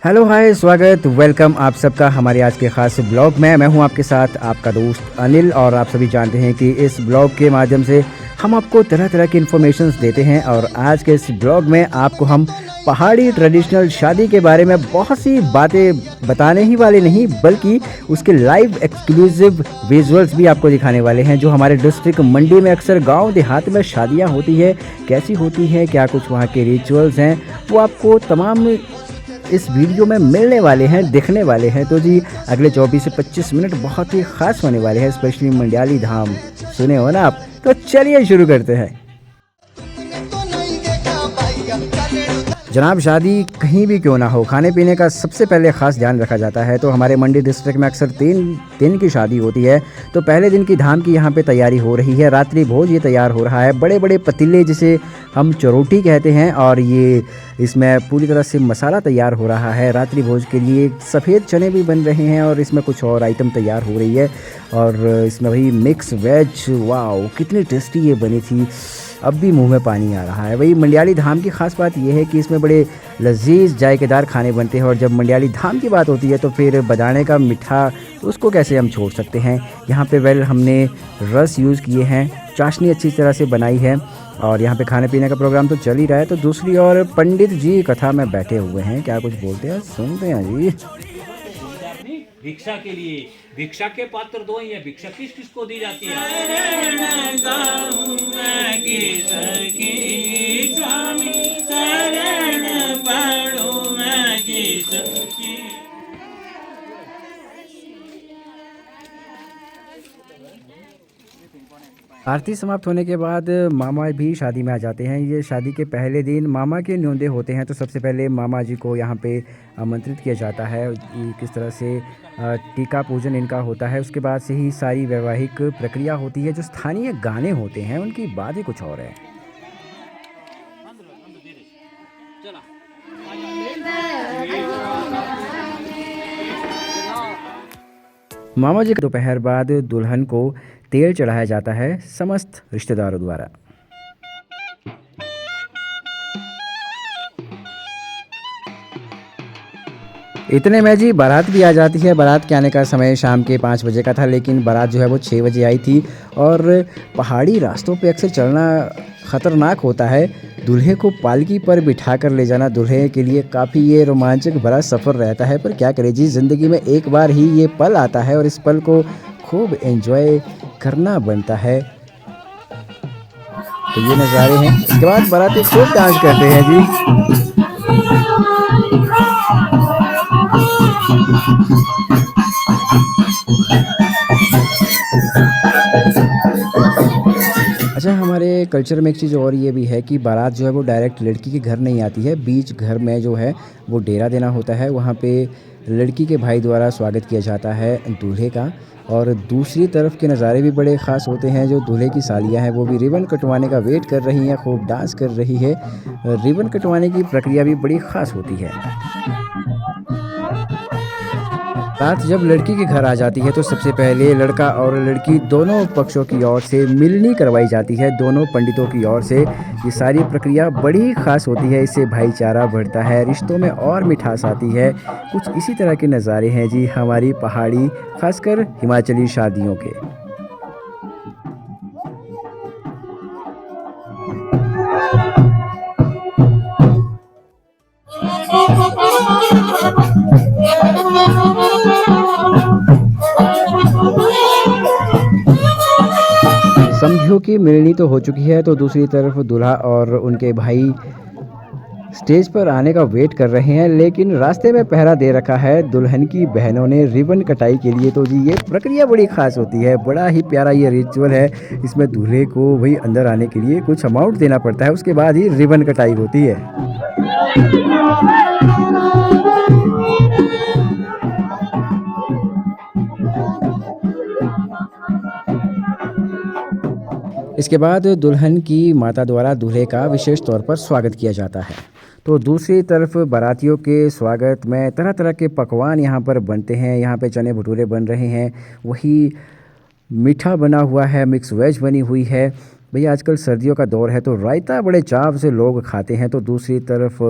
Hello hi, स्वागत welcome आप सबका हमारे आज के ख़ास ब्लॉग में। मैं हूं आपके साथ आपका दोस्त अनिल और आप सभी जानते हैं कि इस ब्लॉग के माध्यम से हम आपको तरह तरह की इन्फॉर्मेशंस देते हैं। और आज के इस ब्लॉग में आपको हम पहाड़ी ट्रेडिशनल शादी के बारे में बहुत सी बातें बताने ही वाले नहीं, बल्कि उसके लाइव एक्सक्लूसिव विजुअल्स भी आपको दिखाने वाले हैं, जो हमारे डिस्ट्रिक्ट मंडी में अक्सर गांव देहात में शादियां होती है, कैसी होती है, क्या कुछ वहां के रिचुअल्स हैं, वो आपको तमाम इस वीडियो में मिलने वाले हैं, दिखने वाले हैं। तो जी अगले 24 से 25 मिनट बहुत ही खास होने वाले हैं, स्पेशली मंडियाली धाम। सुने हो ना आप? तो चलिए शुरू करते हैं। जनाब, शादी कहीं भी क्यों ना हो, खाने पीने का सबसे पहले ख़ास ध्यान रखा जाता है। तो हमारे मंडी डिस्ट्रिक्ट में अक्सर 3 दिन की शादी होती है। तो पहले दिन की धाम की यहाँ पे तैयारी हो रही है, रात्रि भोज ये तैयार हो रहा है। बड़े बड़े पतीले जिसे हम चरोटी कहते हैं, और ये इसमें पूरी तरह से मसाला तैयार हो रहा है। रात्रि भोज के लिए सफ़ेद चने भी बन रहे हैं और इसमें कुछ और आइटम तैयार हो रही है। और इसमें वही मिक्स वेज, वाओ कितनी टेस्टी ये बनी थी, अब भी मुंह में पानी आ रहा है। वही मंडियाली धाम की ख़ास बात यह है कि इसमें बड़े लजीज जायकेदार खाने बनते हैं। और जब मंडियाली धाम की बात होती है तो फिर बदाने का मीठा, तो उसको कैसे हम छोड़ सकते हैं। यहाँ पे हमने रस यूज़ किए हैं, चाशनी अच्छी तरह से बनाई है, और यहाँ पे खाने पीने का प्रोग्राम तो चल ही रहा है। तो दूसरी ओर पंडित जी कथा में बैठे हुए हैं, क्या कुछ बोलते हैं सुनते हैं जी। भिक्षा के लिए भिक्षा के पात्र दो ही है, भिक्षा किस किस को दी जाती है? आरती समाप्त होने के बाद मामा भी शादी में आ जाते हैं। ये शादी के पहले दिन मामा के न्योंदे होते हैं। तो सबसे पहले मामा जी को यहाँ पे आमंत्रित किया जाता है। ये किस तरह से टीका पूजन इनका होता है, उसके बाद से ही सारी वैवाहिक प्रक्रिया होती है। जो स्थानीय गाने होते हैं उनकी बात ही कुछ और है। मामा जी के दोपहर बाद दुल्हन को तेल चढ़ाया जाता है समस्त रिश्तेदारों द्वारा। इतने में जी बारात भी आ जाती है। बारात के आने का समय शाम के 5 बजे का था, लेकिन बारात जो है वो 6 बजे आई थी। और पहाड़ी रास्तों पे अक्सर चलना ख़तरनाक होता है। दूल्हे को पालकी पर बिठा कर ले जाना दूल्हे के लिए काफ़ी ये रोमांचक भरा सफ़र रहता है। पर क्या करें जी, ज़िंदगी में एक बार ही ये पल आता है और इस पल को खूब एंजॉय करना बनता है। तो ये नज़ारे हैं। इसके बाद बाराती खूब डांस करते हैं जी। अच्छा, हमारे कल्चर में एक चीज़ और ये भी है कि बारात जो है वो डायरेक्ट लड़की के घर नहीं आती है। बीच घर में जो है वो डेरा देना होता है। वहाँ पे लड़की के भाई द्वारा स्वागत किया जाता है दूल्हे का। और दूसरी तरफ के नज़ारे भी बड़े ख़ास होते हैं। जो दूल्हे की सालियाँ हैं वो भी रिबन कटवाने का वेट कर रही हैं, खूब डांस कर रही है। रिबन कटवाने की प्रक्रिया भी बड़ी ख़ास होती है। बात जब लड़की के घर आ जाती है तो सबसे पहले लड़का और लड़की दोनों पक्षों की ओर से मिलनी करवाई जाती है, दोनों पंडितों की ओर से। ये सारी प्रक्रिया बड़ी ख़ास होती है, इससे भाईचारा बढ़ता है, रिश्तों में और मिठास आती है। कुछ इसी तरह के नज़ारे हैं जी हमारी पहाड़ी, खासकर हिमाचली शादियों के। समझियो की मिलनी तो हो चुकी है, तो दूसरी तरफ दूल्हा और उनके भाई स्टेज पर आने का वेट कर रहे हैं, लेकिन रास्ते में पहरा दे रखा है दुल्हन की बहनों ने रिबन कटाई के लिए। तो जी ये प्रक्रिया बड़ी ख़ास होती है, बड़ा ही प्यारा ये रिचुअल है। इसमें दूल्हे को वही अंदर आने के लिए कुछ अमाउंट देना पड़ता है, उसके बाद ही रिबन कटाई होती है। इसके बाद दुल्हन की माता द्वारा दूल्हे का विशेष तौर पर स्वागत किया जाता है। तो दूसरी तरफ बारातियों के स्वागत में तरह तरह के पकवान यहाँ पर बनते हैं। यहाँ पे चने भटूरे बन रहे हैं, वही मीठा बना हुआ है, मिक्स वेज बनी हुई है। भैया आजकल सर्दियों का दौर है तो रायता बड़े चाव से लोग खाते हैं, तो दूसरी तरफ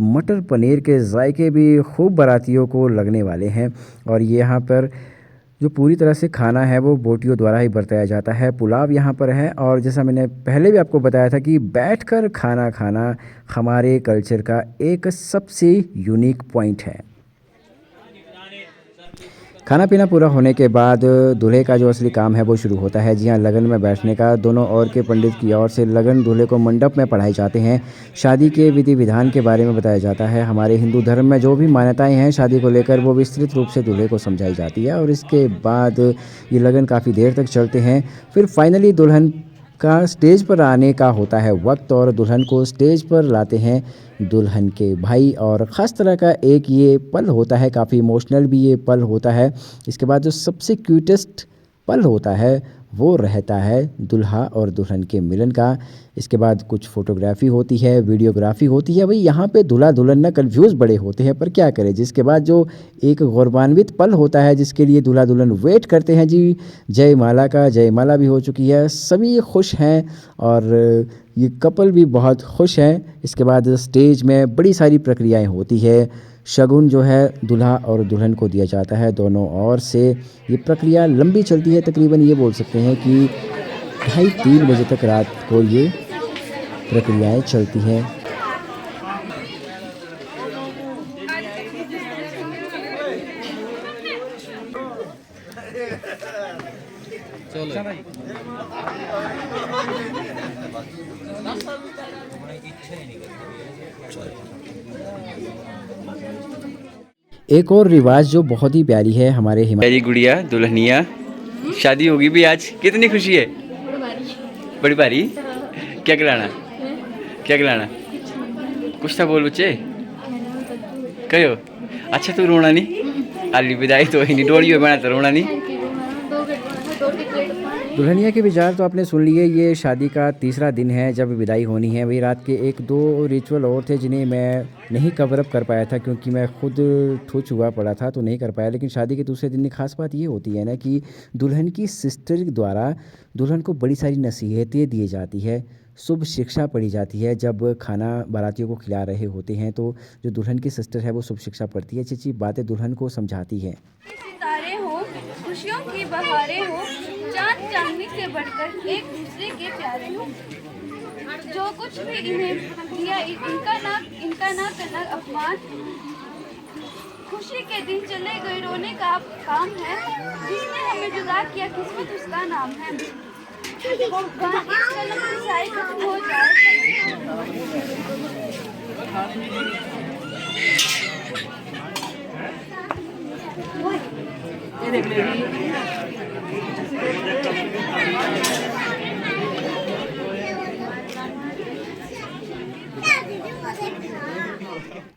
मटर पनीर के जायके भी खूब बारातियों को लगने वाले हैं। और ये यहाँ पर जो पूरी तरह से खाना है वो बोटियों द्वारा ही बरताया जाता है। पुलाव यहाँ पर है, और जैसा मैंने पहले भी आपको बताया था कि बैठकर खाना खाना हमारे कल्चर का एक सबसे यूनिक पॉइंट है। खाना पीना पूरा होने के बाद दूल्हे का जो असली काम है वो शुरू होता है। जी हाँ, लगन में बैठने का। दोनों ओर के पंडित की ओर से लगन दूल्हे को मंडप में पढ़ाए जाते हैं। शादी के विधि विधान के बारे में बताया जाता है। हमारे हिंदू धर्म में जो भी मान्यताएं हैं शादी को लेकर वो विस्तृत रूप से दूल्हे को समझाई जाती है, और इसके बाद ये लगन काफ़ी देर तक चलते हैं। फिर फाइनली दुल्हन का स्टेज पर आने का होता है वक्त, और दुल्हन को स्टेज पर लाते हैं दुल्हन के भाई। और ख़ास तरह का एक ये पल होता है, काफ़ी इमोशनल भी ये पल होता है। इसके बाद जो सबसे क्यूटेस्ट पल होता है वो रहता है दुल्हा और दुल्हन के मिलन का। इसके बाद कुछ फ़ोटोग्राफी होती है, वीडियोग्राफी होती है। भाई यहाँ पे दूल्हा दुल्हन ना कन्फ्यूज़ बड़े होते हैं, पर क्या करें। जिसके बाद जो एक गौरवान्वित पल होता है जिसके लिए दूल्हा दुल्हन वेट करते हैं जी, जयमाला का। जयमाला भी हो चुकी है, सभी खुश हैं और ये कपल भी बहुत खुश हैं। इसके बाद स्टेज में बड़ी सारी प्रक्रियाएं होती है। शगुन जो है दूल्हा और दुल्हन को दिया जाता है दोनों ओर से। ये प्रक्रिया लंबी चलती है, तकरीबन ये बोल सकते हैं कि 2:30-3 बजे तक रात को ये प्रक्रियाएं चलती हैं। एक और रिवाज जो बहुत ही प्यारी है हमारे मेरी गुड़िया दुल्हनिया शादी होगी भी आज, कितनी खुशी है। बड़ी भारी। क्या खिलाना, क्या खिलाना, कुछ था बोल बच्चे कहो। अच्छा तू रोना नहीं, हाली विदाई तो ही नहीं, डोलियो बना तो रोना नहीं। दुल्हनिया के विचार तो आपने सुन लिए। ये शादी का तीसरा दिन है जब विदाई होनी है। वही रात के 1-2 रिचुअल और थे जिन्हें मैं नहीं कवर अप कर पाया था, क्योंकि मैं खुद ठुच हुआ पड़ा था तो नहीं कर पाया। लेकिन शादी के दूसरे दिन की खास बात ये होती है ना कि दुल्हन की सिस्टर द्वारा दुल्हन को बड़ी सारी नसीहतें दी जाती है, शुभ शिक्षा पढ़ी जाती है। जब खाना बारातियों को खिला रहे होते हैं तो जो दुल्हन की सिस्टर है वो शुभ शिक्षा पढ़ती है, अच्छी बातें दुल्हन को समझाती है। सितारे हो, खुशियों की बहारें हो, चांद चांदनी से बढ़कर एक दूसरे के प्यारे हो। जो कुछ भी इन्हें दिया इनका ना करना अपमान। खुशी के दिन चले गए रोने का काम है, जिसने हमें जुदा किया किस्मत उसका नाम है। इस कलम की साई खत्म हो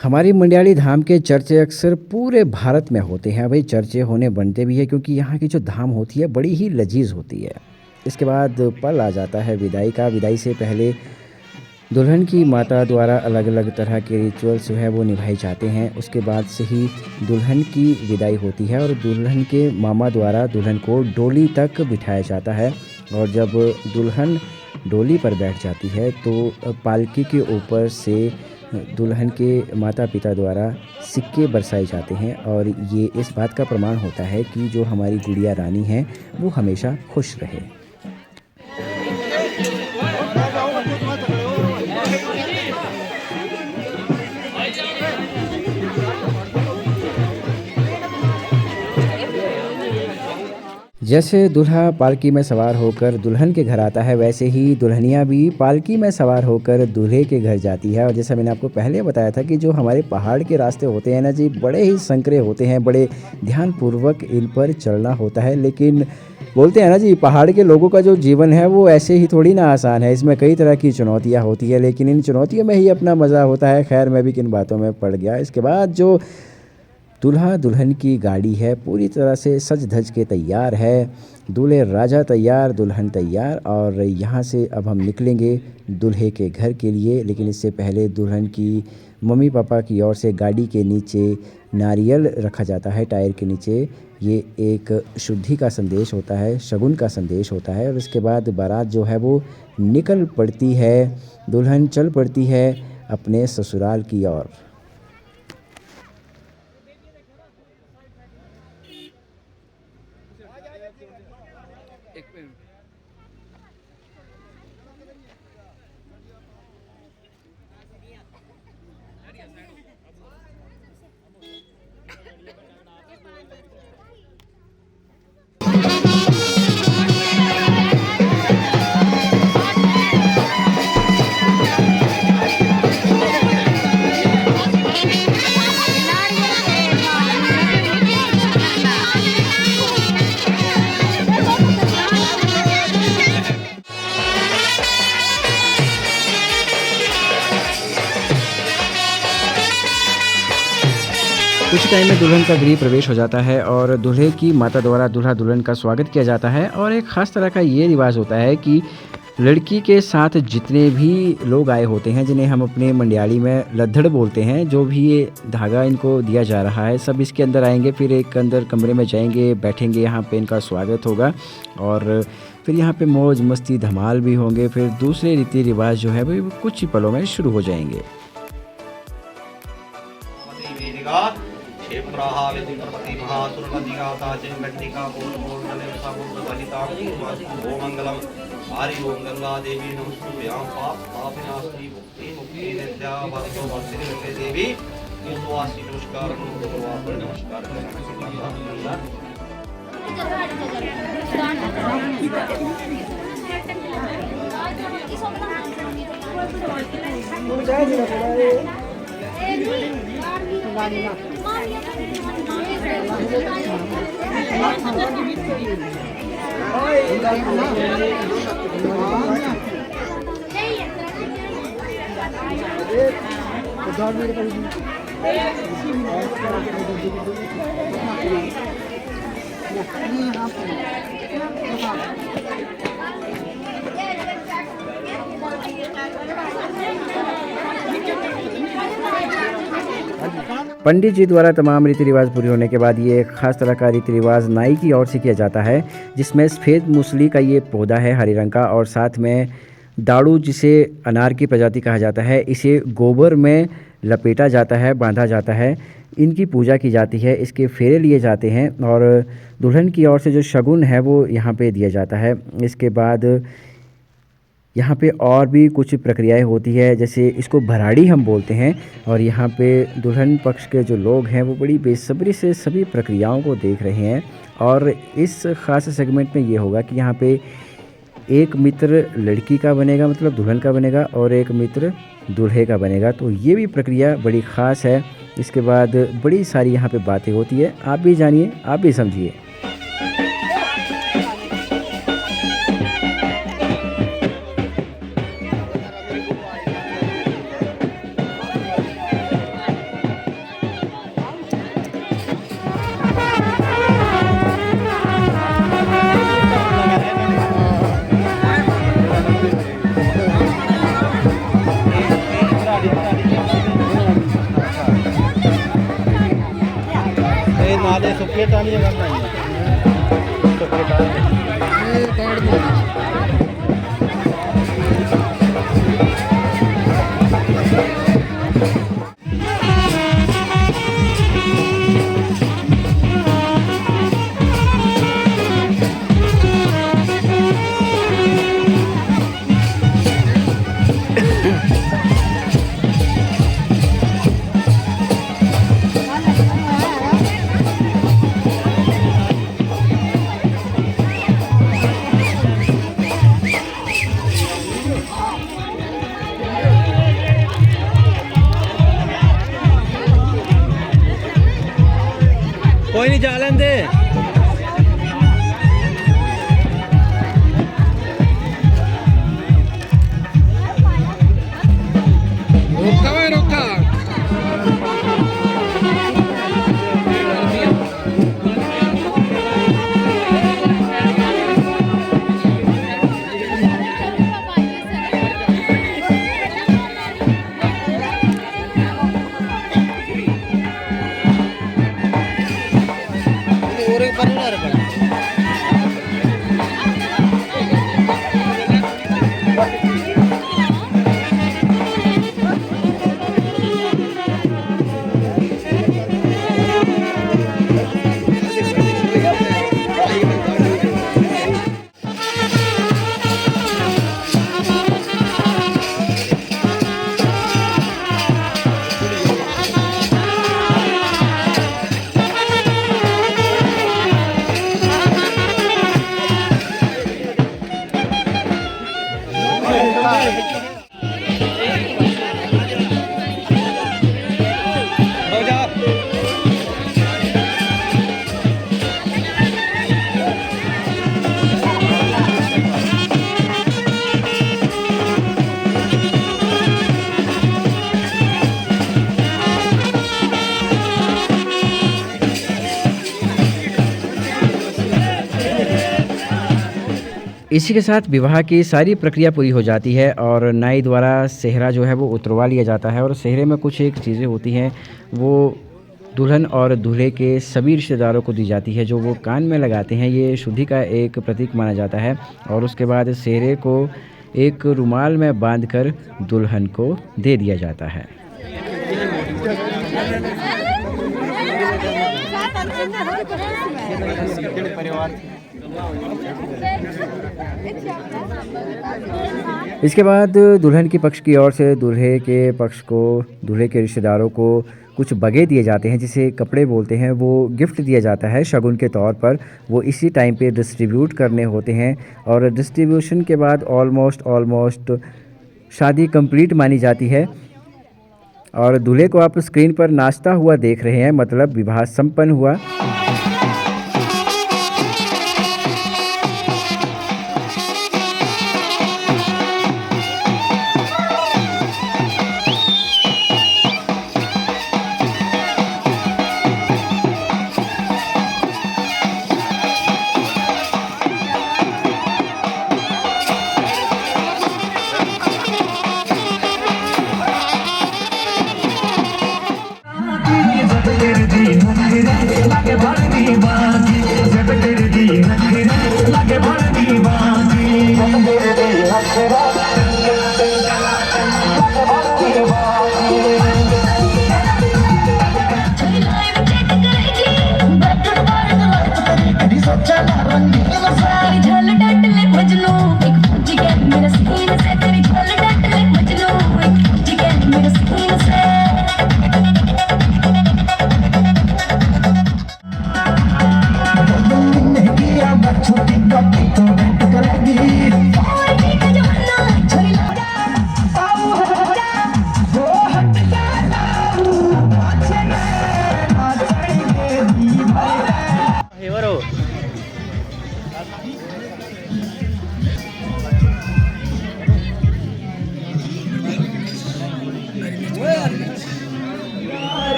हमारी मंडियाली धाम के चर्चे अक्सर पूरे भारत में होते हैं। भाई चर्चे होने बनते भी है, क्योंकि यहाँ की जो धाम होती है बड़ी ही लजीज होती है। इसके बाद पल आ जाता है विदाई का। विदाई से पहले दुल्हन की माता द्वारा अलग अलग तरह के रिचुअल्स जो है वो निभाए जाते हैं। उसके बाद से ही दुल्हन की विदाई होती है, और दुल्हन के मामा द्वारा दुल्हन को डोली तक बिठाया जाता है। और जब दुल्हन डोली पर बैठ जाती है तो पालकी के ऊपर से दुल्हन के माता पिता द्वारा सिक्के बरसाए जाते हैं, और ये इस बात का प्रमाण होता है कि जो हमारी गुड़िया रानी है वो हमेशा खुश रहे। जैसे दूल्हा पालकी में सवार होकर दुल्हन के घर आता है, वैसे ही दुल्हनिया भी पालकी में सवार होकर दूल्हे के घर जाती है। और जैसा मैंने आपको पहले बताया था कि जो हमारे पहाड़ के रास्ते होते हैं ना जी, बड़े ही संकरे होते हैं, बड़े ध्यानपूर्वक इन पर चलना होता है। लेकिन बोलते हैं ना जी, पहाड़ के लोगों का जो जीवन है वो ऐसे ही थोड़ी ना आसान है, इसमें कई तरह की चुनौतियाँ होती है, लेकिन इन चुनौतियों में ही अपना मज़ा होता है। खैर मैं भी किन बातों में पड़ गया। इसके बाद जो दूल्हा दुल्हन की गाड़ी है पूरी तरह से सज धज के तैयार है। दूल्हे राजा तैयार, दुल्हन तैयार, और यहाँ से अब हम निकलेंगे दूल्हे के घर के लिए। लेकिन इससे पहले दुल्हन की मम्मी पापा की ओर से गाड़ी के नीचे नारियल रखा जाता है टायर के नीचे। ये एक शुद्धि का संदेश होता है, शगुन का संदेश होता है। और इसके बाद बारात जो है वो निकल पड़ती है, दुल्हन चल पड़ती है अपने ससुराल की ओर। कुछ टाइम में दुल्हन का गृह प्रवेश हो जाता है और दूल्हे की माता द्वारा दूल्हा दुल्हन का स्वागत किया जाता है। और एक ख़ास तरह का ये रिवाज होता है कि लड़की के साथ जितने भी लोग आए होते हैं, जिन्हें हम अपने मंडियाली में लद्दड़ बोलते हैं, जो भी ये धागा इनको दिया जा रहा है, सब इसके अंदर आएंगे, फिर एक अंदर कमरे में जाएंगे, बैठेंगे, यहाँ पे इनका स्वागत होगा और फिर यहाँ पे मौज मस्ती धमाल भी होंगे। फिर दूसरे रीति रिवाज जो है वो कुछ ही पलों में शुरू हो जाएंगे। हरि ओम गंगा देवी नमस्तुभ्यां पाप पापनास्ति मुक्ति मुक्ति नित्या भक्तो भक्ति गंगे देवी स्वास्ति नमस्कार नमस्कार पंडित जी द्वारा तमाम रीति रिवाज पूरी होने के बाद ये एक खास तरह का रीति रिवाज नाई की ओर से किया जाता है, जिसमें सफ़ेद मूसली का ये पौधा है हरे रंग का, और साथ में दाड़ू जिसे अनार की प्रजाति कहा जाता है, इसे गोबर में लपेटा जाता है, बांधा जाता है, इनकी पूजा की जाती है, इसके फेरे लिए जाते हैं और दुल्हन की ओर से जो शगुन है वो यहाँ पे दिया जाता है। इसके बाद यहाँ पे और भी कुछ प्रक्रियाएं होती है, जैसे इसको भराड़ी हम बोलते हैं, और यहाँ पे दुल्हन पक्ष के जो लोग हैं वो बड़ी बेसब्री से सभी प्रक्रियाओं को देख रहे हैं। और इस ख़ास सेगमेंट में ये होगा कि यहाँ पे एक मित्र लड़की का बनेगा, मतलब दुल्हन का बनेगा, और एक मित्र दूल्हे का बनेगा। तो ये भी प्रक्रिया बड़ी ख़ास है। इसके बाद बड़ी सारी यहाँ पे बातें होती है, आप भी जानिए, आप भी समझिए। नाले सुखे टाली करना है सुखे कोई नहीं जा लेंदे। रोका भाई रोका। इसी के साथ विवाह की सारी प्रक्रिया पूरी हो जाती है और नाई द्वारा सेहरा जो है वो उतरवा लिया जाता है और सेहरे में कुछ एक चीज़ें होती हैं वो दुल्हन और दूल्हे के सभी रिश्तेदारों को दी जाती है, जो वो कान में लगाते हैं। ये शुद्धि का एक प्रतीक माना जाता है और उसके बाद सेहरे को एक रुमाल में बांधकर दुल्हन को दे दिया जाता है। इसके बाद दुल्हन के पक्ष की ओर से दूल्हे के पक्ष को, दूल्हे के रिश्तेदारों को कुछ बगे दिए जाते हैं जिसे कपड़े बोलते हैं, वो गिफ्ट दिया जाता है शगुन के तौर पर। वो इसी टाइम पे डिस्ट्रीब्यूट करने होते हैं और डिस्ट्रीब्यूशन के बाद ऑलमोस्ट शादी कंप्लीट मानी जाती है और दूल्हे को आप स्क्रीन पर नाचता हुआ देख रहे हैं, मतलब विवाह संपन्न हुआ।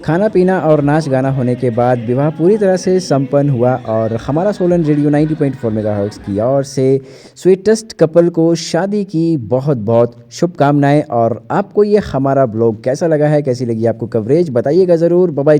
खाना पीना और नाच गाना होने के बाद विवाह पूरी तरह से संपन्न हुआ और हमारा सोलन रेडियो 90.4 मेगाहर्ट्ज़ की ओर से स्वीटेस्ट कपल को शादी की बहुत बहुत शुभकामनाएं। और आपको ये हमारा ब्लॉग कैसा लगा है, कैसी लगी आपको कवरेज, बताइएगा ज़रूर। Bye bye.